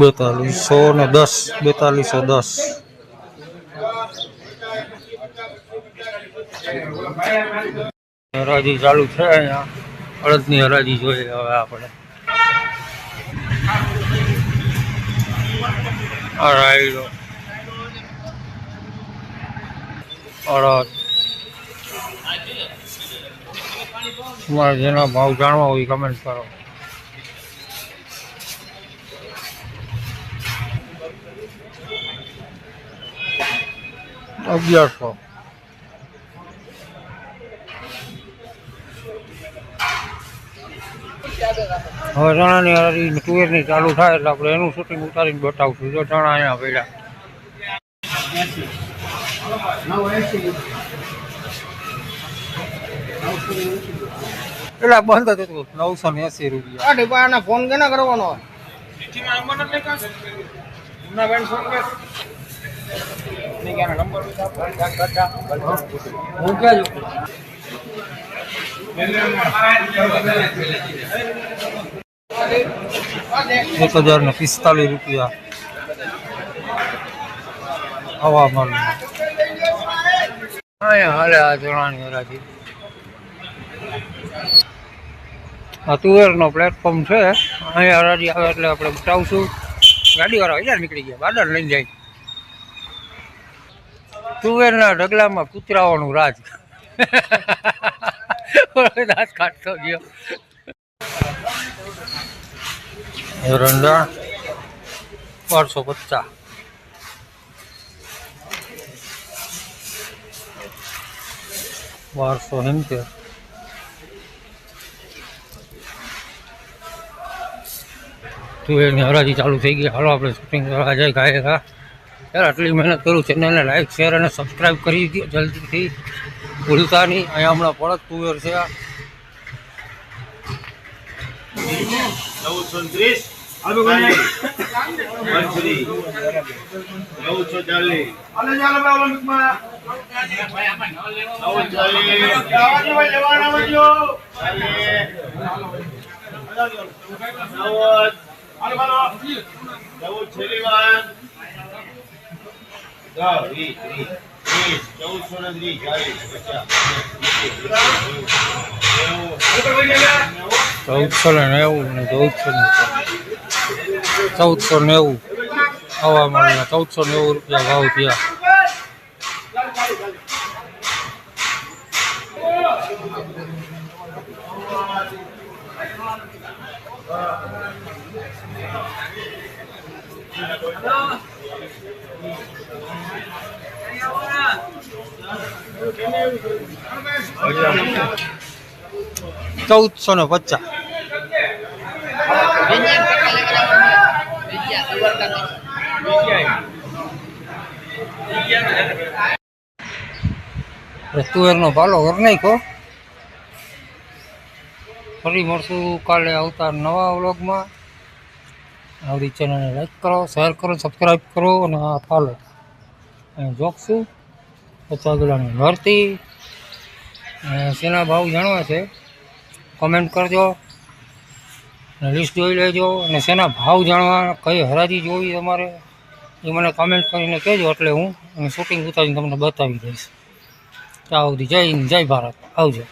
બેતાલીસો ને 10, 4210. હરાજી ચાલુ છે અહીંયા. અડદની હરાજી જોઈએ હવે આપણે. અડદ તમારે જેના ભાવ જાણવા હોય કમેન્ટ કરો. $1100. હવે ચણાની હરાજી તુવેરની ચાલુ થાય એટલે આપણે એનું શૂટિંગ ઉતારીને બતાવશું. જો ચણા અહીંયા પડ્યા એટલે બંધ હતું ₹980. ફોન કેના કરવાનો હું ક્યાં ₹1045. હવામાન અહીંયા હાલે આ ચણાની હરાજી. આ તુવેરનો પ્લેટફોર્મ છે. અહીંયા હરાજી આવે એટલે આપણે બતાવશું. ગાડીવાળા અહીંયા નીકળી ગયા, બાદર લઈને જાય. તુવેરના ઢગલામાં કૂતરાઓનું રાજ. દાંત કાઢતો ગયો. એરંડા 1250. $1270. તુવેરની હરાજી ચાલુ થઈ ગઈ. હાલો આપણે શૂટિંગ કરવા જાય ગાય યાર. આટલી મહેનત કરું. ચેનલને લાઈક શેર અને સબસ્ક્રાઈબ કરી દો જલ્દીથી, ભૂલતા નહીં. અહીંયા હમણાં પડત તુવેર છે. ને 1490 હવામાનના 1490 રૂપિયા ભાવ થયા. $1450. તુવેરનો પાલો કરી નાખ્યો. ફરી મળશું કાલે આવતા નવા વ્લોગમાં. આવડી ચેનલને લાઈક કરો, શેર કરો, સબસ્ક્રાઈબ કરો અને આ પાલો અહીં જોખશું 50 કિલોની ભરતી. શેના ભાવ જાણવા છે કોમેન્ટ કરજો અને લિસ્ટ જોઈ લેજો. અને શેના ભાવ જાણવા, કઈ હરાજી જોવી તમારે એ મને કમેન્ટ કરીને કહેજો, એટલે હું શૂટિંગ ઉતારીને તમને બતાવી દઈશ. ત્યાં સુધી જય હિન્દ, જય ભારત, આવજો.